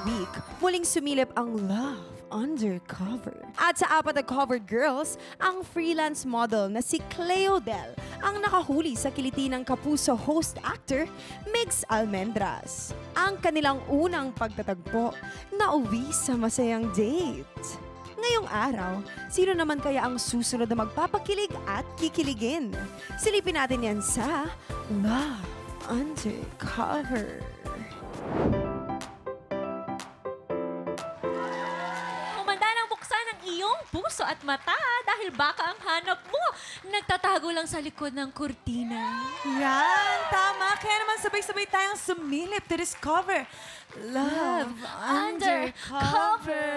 week, muling sumilip ang Love Undercover. At sa apat na covered girls, ang freelance model na si Cleo Del ang nakahuli sa kiliti ng Kapuso host actor Migs Almendras. Ang kanilang unang pagtatagpo na uwi sa masayang date. Ngayong araw, sino naman kaya ang susunod na magpapakilig at kikiligin? Silipin natin yan sa Love Undercover. Humanda ng buksan ang iyong puso at mata dahil baka ang hanap mo nagtatago lang sa likod ng kurtina. Yan, tama. Kaya naman sabay-sabay tayong sumilip to discover Love Undercover.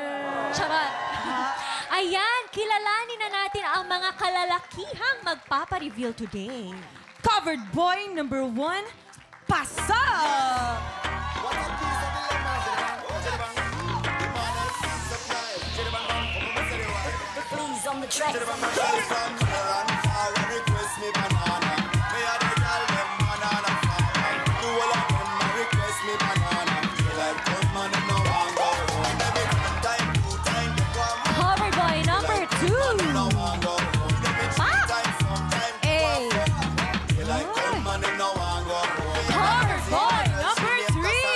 Charot! Ayan, kilalanin na natin ang mga kalalakihang magpapareveal today. Covered boy number 1, Pasok! Please on the track. Cover boy number 2. Cover boy number 3,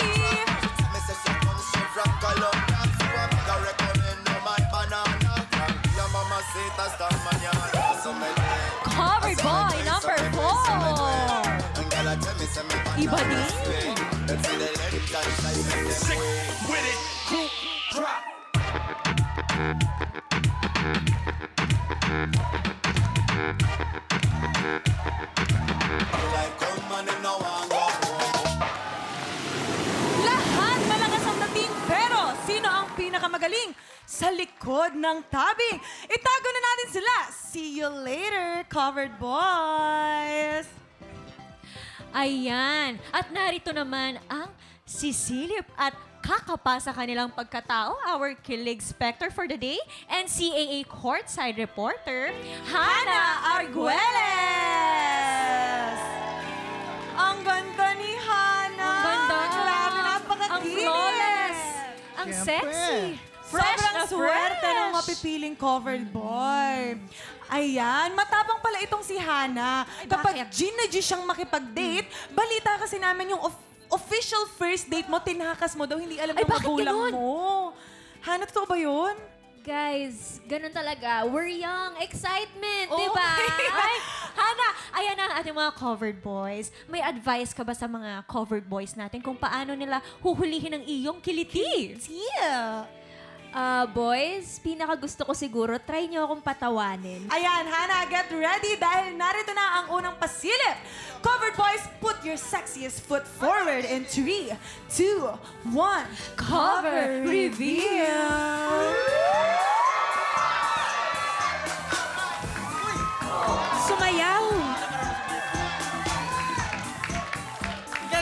Cover boy number 4. Iba din. With it, group drop. lahat malakas ang dating, pero sino ang pinakamagaling sa likod ng tabing? Itago na natin sila. See you later, covered boys! Ayan. At narito naman ang sisilip at kakapa sa kanilang pagkatao, our Kilig Spector for the day, and CAA Courtside Reporter, Hannah Arguelles! Ang ganda ni Hannah! Ang ganda. Grabe, Ang napakakinis! flawless. Ang sexy. Fresh Sobrang na swerte fresh. ng mapipiling covered boy. Ayan, matapang pala itong si Hannah. Kapag bakit? G na G siyang makipag-date, balita kasi namin yung official first date mo, tinakas mo daw, hindi alam Ay, ng bakit magulang ganun? mo. Hannah, totoo ba yun? Guys, ganun talaga. We're young. Excitement, Oh di ba? Ay, Hannah, ayan ang ating mga covered boys. May advice ka ba sa mga covered boys natin kung paano nila huhulihin ang iyong kiliti? Boys, pinaka gusto ko siguro, try nyo akong patawanin. Ayan, Hannah, get ready dahil narito na ang unang pasilip. Covered boys, put your sexiest foot forward in 3, 2, 1. Cover reveal! Sumayaw!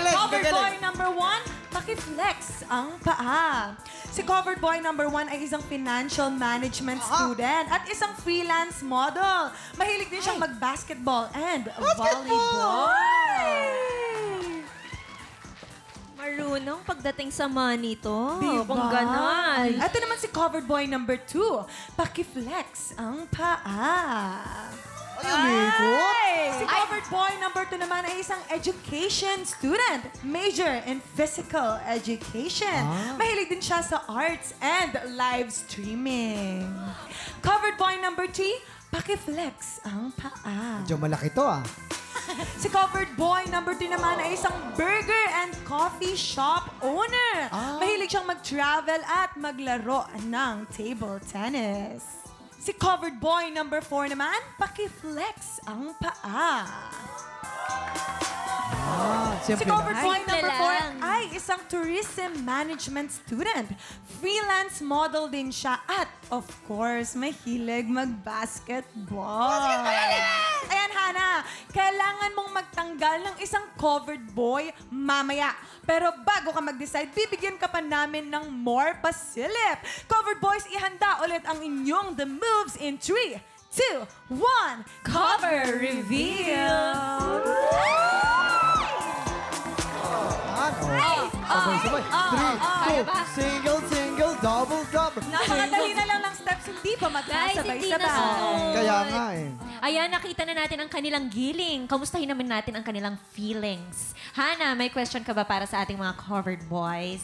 Cover boy number 1, paki-flex ang paa. Si covered boy number 1 ay isang financial management student at isang freelance model. Mahilig din siyang mag-basketball and volleyball. Marunong pagdating sa money to. Diba? Kung ganon. Ito naman si covered boy number 2, paki-flex ang paa. Si covered boy number 2 naman ay isang education student. Major in physical education. Mahilig din siya sa arts and live streaming. Covered boy number 3, paki-flex ang paa. Medyo malaki to ah. Si covered boy number 2 naman ay isang burger and coffee shop owner. Mahilig siyang mag-travel at maglaro ng table tennis. Si covered boy number 4 naman, paki-flex ang paa. Si covered boy number 4 ay isang tourism management student. Freelance model din siya at of course, mahilig mag-basketball. Ayan, Hannah, kailangan mong magtanggal ng isang covered boy mamaya. Pero bago ka mag-decide, bibigyan ka pa namin ng more pasilip. Covered boys, ihanda ulit ang inyong the moves in 3, 2, 1. Cover reveal! Ano? sabay. 3, 2, single, single, double, double. Napakadali na lang ng steps, hindi pa Guys, hindi na magkasabay-sabay. sunod. Kaya nga eh. Ayan, nakita na natin ang kanilang giling. Kamustahin naman natin ang kanilang feelings. Hana, may question ka ba para sa ating mga covered boys?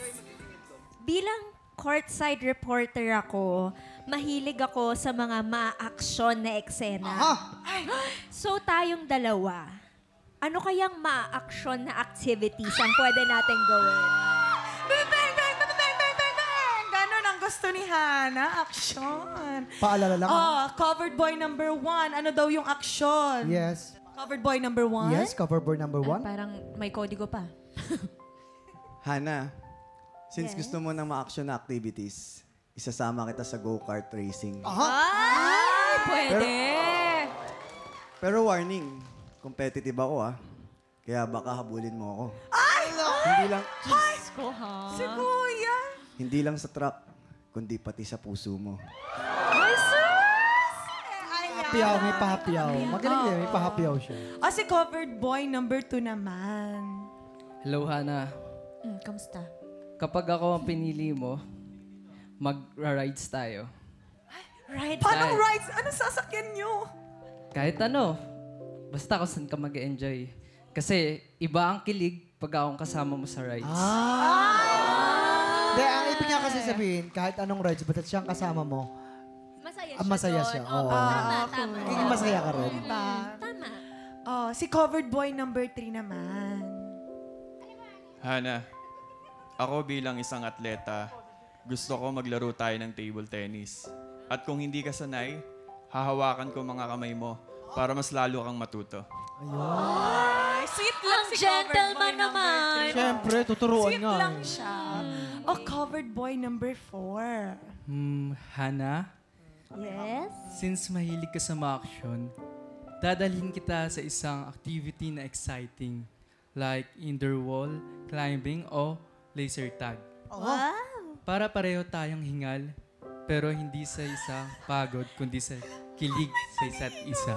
Bilang courtside reporter ako, mahilig ako sa mga ma-action na eksena. So tayong dalawa, ano kayang ma-action na activities ang pwede natin gawin? Bang, bang, bang, bang, bang, bang, bang, bang. Ganon ang gusto ni Hana. Action. Paalala lang. Covered boy number 1. Ano daw yung action? Yes. Covered boy number 1? Yes, cover boy number 1. Parang may kodigo pa. Hana, since gusto mo ng ma-action na activities, isasama kita sa go-kart racing. Ay, pwede! Pero warning, competitive ako Kaya baka habulin mo ako. Hindi lang, Ko, ha? Si Kuya. hindi lang sa truck, kundi pati sa puso mo. Pahapiyaw, may pahapiyaw. Magaling din, may pahapiyaw siya. Si covered boy number 2 naman. Hello, Hana. Kamusta? Kapag ako ang pinili mo, mag-rides tayo. Right. Paano Dahil- rides? Anong sasakyan nyo? Kahit ano. Basta kung saan ka mag-enjoy. Kasi iba ang kilig pag akong kasama mo sa rides. Hindi, ang ibig niya kasi sabihin, kahit anong rides, basta siyang kasama mo, Masaya masaya doon. siya. Oo, Oo. tama. Magiging masaya ka rin. Tama. Si covered boy number 3 naman. Hana, ako bilang isang atleta, gusto ko maglaro tayo ng table tennis. At kung hindi ka sanay, hahawakan ko mga kamay mo para mas lalo kang matuto. Ay, sweet lang Ang si covered boy gentleman number naman. 3. Siyempre, tuturuan Sweet nga. lang siya. Covered boy number 4. Hana, Yes? since mahilig ka sa mga action, dadalhin kita sa isang activity na exciting like indoor wall, climbing, o laser tag. Wow. Para pareho tayong hingal, pero hindi sa isang pagod, kundi sa kilig sa isa't isa.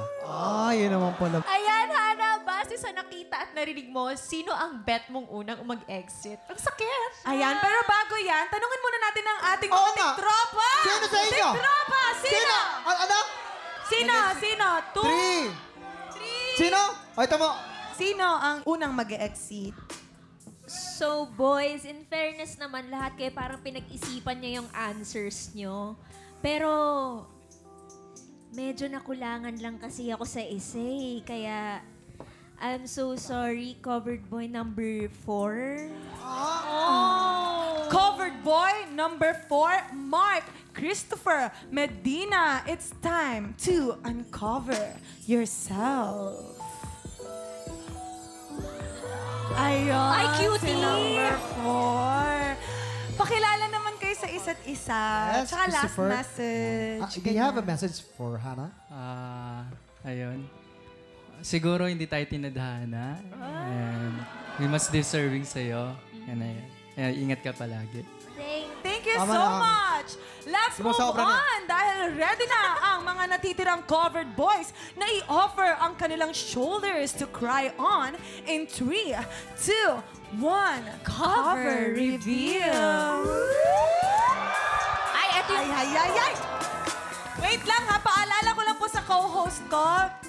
Yun naman pala. Ayan, Hana, base sa nakita at narinig mo, sino ang bet mong unang mag-exit? Ang sakit! Ayan, pero bago yan, tanungin muna natin ang ating Oo mga nga. tropa! Sino sa inyo? Tropa! Sino? Ano? Sino? 2? 3. Sino? Ito mo. Sino ang unang mag-exit? So, boys, in fairness naman, lahat kayo parang pinag-isipan niya yung answers nyo. Pero, medyo nakulangan lang kasi ako sa essay. Kaya, I'm so sorry, covered boy number 4. Covered boy number 4, Mark Christopher Medina. It's time to uncover yourself. Ayun. Ay, cutie! Si number 4. Pakilala naman kayo sa isa't isa. Yes, Tsaka last Christopher. message. Do you have a message for Hannah? Ayun. Siguro hindi tayo tinadhana. And we must deserving sa'yo. Yan na yan. Kaya ingat ka palagi. Thank you Tama so na. much. Let's move Sumusobra na. on dahil ready na ang mga natitirang covered boys na i-offer ang kanilang shoulders to cry on in 3, 2, 1. Cover reveal. Ay, eto yung... Ay. Wait lang ha, paalala ko lang po sa co-host ko.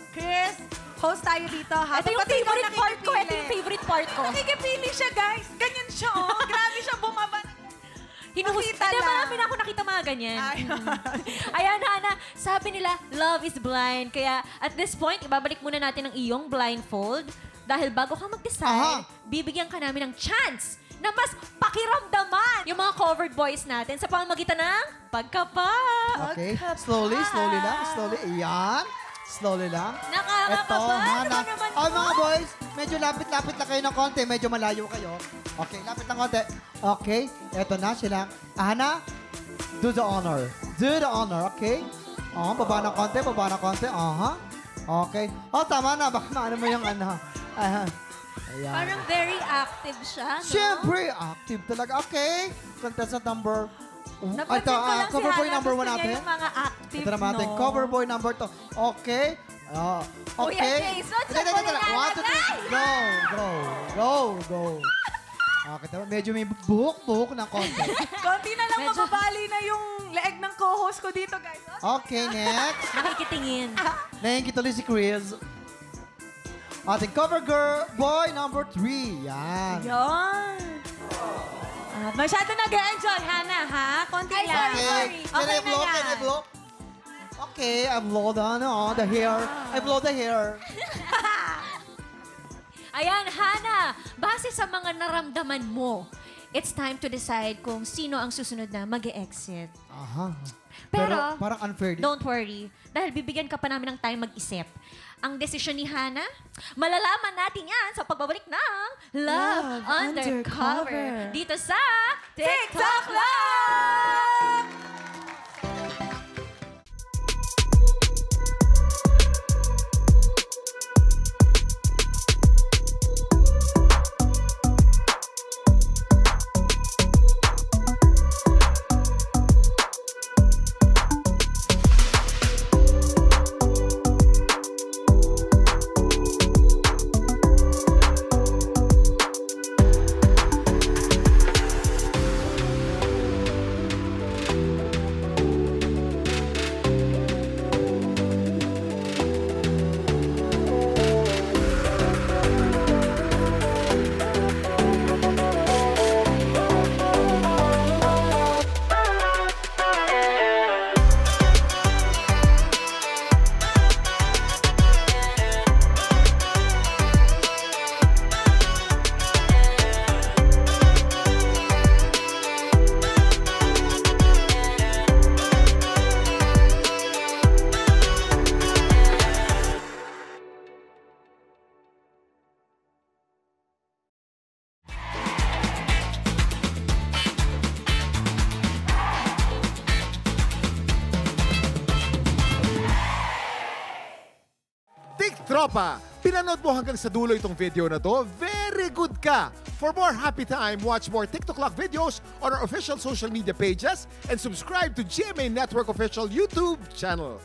Chris, host tayo dito ha. Ito yung Pati ikaw favorite part ko. Ito nakikipili. yung favorite part ko. Nakikipili siya, guys. Ganyan siya, oh. Grabe siya bumaba. Hinuhusita Nakita na lang. marami na ako nakita mga ganyan. Ayun. Ayan, Hana, sabi nila, love is blind. Kaya at this point, ibabalik muna natin ang iyong blindfold. Dahil bago ka mag-decide, bibigyan ka namin ng chance na mas pakiramdaman yung mga covered boys natin sa pamamagitan ng pagkapa. Okay. Slowly lang. Ayan. Slowly lang. Nakakakaba. Hana. Ano naman Mga boys, medyo lapit-lapit na kayo ng konti. Medyo malayo kayo. Okay, lapit ng konti. Okay, eto na sila. Hana, do the honor. Do the honor, okay? Baba ng konti. Okay. Tama na. Baka maano mo yung ano. Ayan. Parang very active siya, no? Siyempre, active talaga. Okay. Contestant number... Napansin ko lang si cover boy Hana, number 1 gusto niya natin. yung mga active, Ito naman natin, no? cover boy number 2. Okay. Okay. Kuya Jason, saan mo One, two, three. nilalagay? Go. Okay, medyo may buhok-buhok ng konti. Konti na lang mababali na yung leeg ng co-host ko dito, guys. Okay, next. Nakikitingin. Nahingin tuloy si Chris. Ating cover girl, boy number 3. Yan. Yan. Masyado nag-enjoy, Hannah, ha? Konti lang. Okay, can I blow? Can I blow? Okay, I blow the hair. I blow the hair. Ayan, Hannah, base sa mga naramdaman mo, it's time to decide kung sino ang susunod na mag-exit. Aha. Pero parang unfair. Don't worry, dahil bibigyan ka pa namin ng time mag-isip. Ang desisyon ni Hannah, malalaman natin yan sa pagbabalik ng Love Undercover. Dito sa TikTok Love! Tropa, pinanood mo hanggang sa dulo itong video na to, very good ka! For more happy time, watch more TikTok Clock videos on our official social media pages and subscribe to GMA Network official YouTube channel.